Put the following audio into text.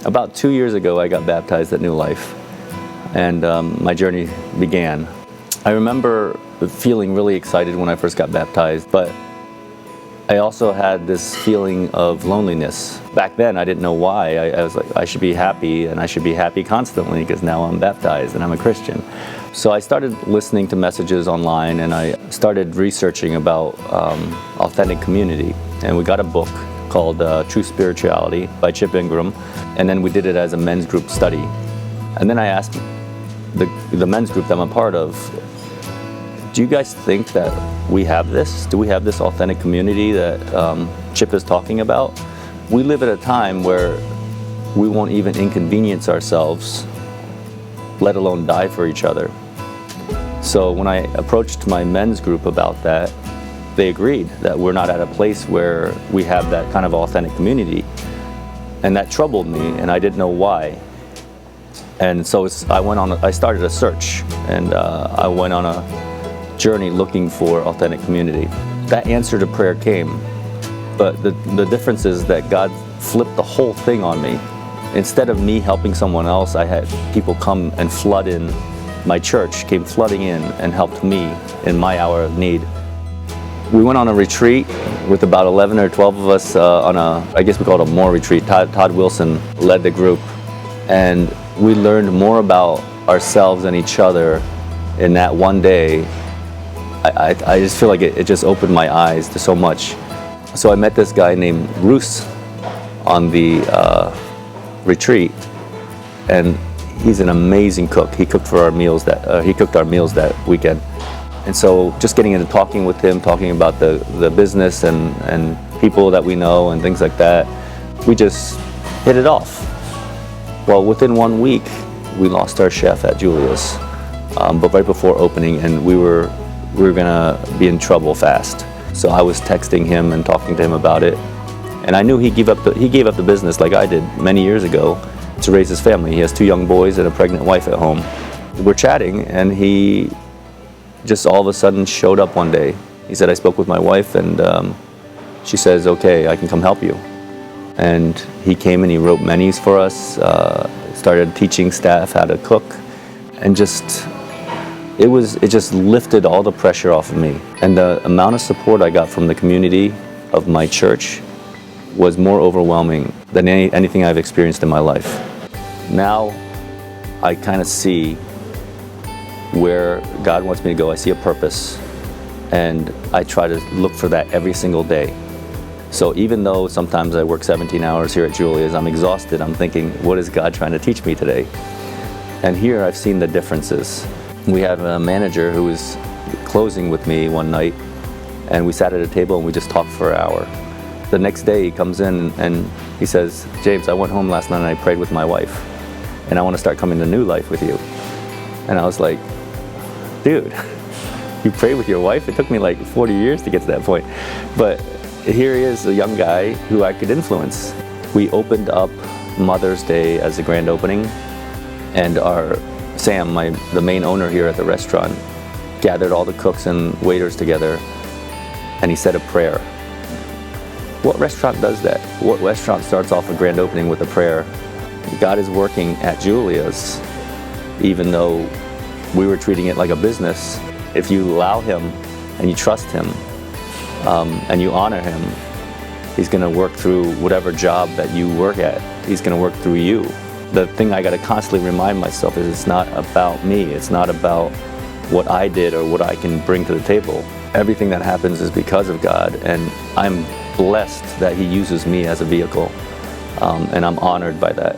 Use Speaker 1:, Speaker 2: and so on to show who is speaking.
Speaker 1: About 2 years ago, I got baptized at New Life, and my journey began. I remember feeling really excited when I first got baptized, but I also had this feeling of loneliness. Back then, I didn't know why. I was like, I should be happy, and I should be happy constantly because now I'm baptized and I'm a Christian. So I started listening to messages online, and I started researching about authentic community. And we got a book called True Spirituality by Chip Ingram, and then we did it as a men's group study. And then I asked the men's group that I'm a part of, do you guys think that we have this? Do we have this authentic community that Chip is talking about? We live at a time where we won't even inconvenience ourselves, let alone die for each other. So when I approached my men's group about that, they agreed that we're not at a place where we have that kind of authentic community. And that troubled me, and I didn't know why. And so I started a search, and I went on a journey looking for authentic community. That answer to prayer came, but the difference is that God flipped the whole thing on me. Instead of me helping someone else, I had people come and flood in. My church came flooding in and helped me in my hour of need. We went on a retreat with about 11 or 12 of us I guess we call it a more retreat. Todd Wilson led the group, and we learned more about ourselves and each other in that one day. I just feel like it just opened my eyes to so much. So I met this guy named Bruce on the retreat, and he's an amazing cook. He cooked our meals that weekend. And so just getting into talking with him, talking about the business and people that we know and things like that, we just hit it off. Well, within 1 week, we lost our chef at Julia's, but right before opening, and we were gonna be in trouble fast. So I was texting him and talking to him about it, and I knew he gave up the business like I did many years ago to raise his family. He has 2 young boys and a pregnant wife at home. We're chatting, and he just all of a sudden showed up one day. He said, I spoke with my wife, and she says, okay, I can come help you. And he came and he wrote menus for us, started teaching staff how to cook, and it just lifted all the pressure off of me. And the amount of support I got from the community of my church was more overwhelming than anything I've experienced in my life. Now I kind of see where God wants me to go. I see a purpose, and I try to look for that every single day. So even though sometimes I work 17 hours here at Julia's, I'm exhausted, I'm thinking, what is God trying to teach me today? And here I've seen the differences. We have a manager who was closing with me one night, and we sat at a table and we just talked for an hour. The next day he comes in and he says, James, I went home last night and I prayed with my wife, and I want to start coming to New Life with you. And I was like, dude, you prayed with your wife? It took me like 40 years to get to that point. But here he is, a young guy who I could influence. We opened up Mother's Day as a grand opening, and Sam, the main owner here at the restaurant, gathered all the cooks and waiters together, and he said a prayer. What restaurant does that? What restaurant starts off a grand opening with a prayer? God is working at Julia's, even though we were treating it like a business. If you allow him and you trust him and you honor him, he's going to work through whatever job that you work at. He's going to work through you. The thing I got to constantly remind myself is it's not about me. It's not about what I did or what I can bring to the table. Everything that happens is because of God, and I'm blessed that he uses me as a vehicle, and I'm honored by that.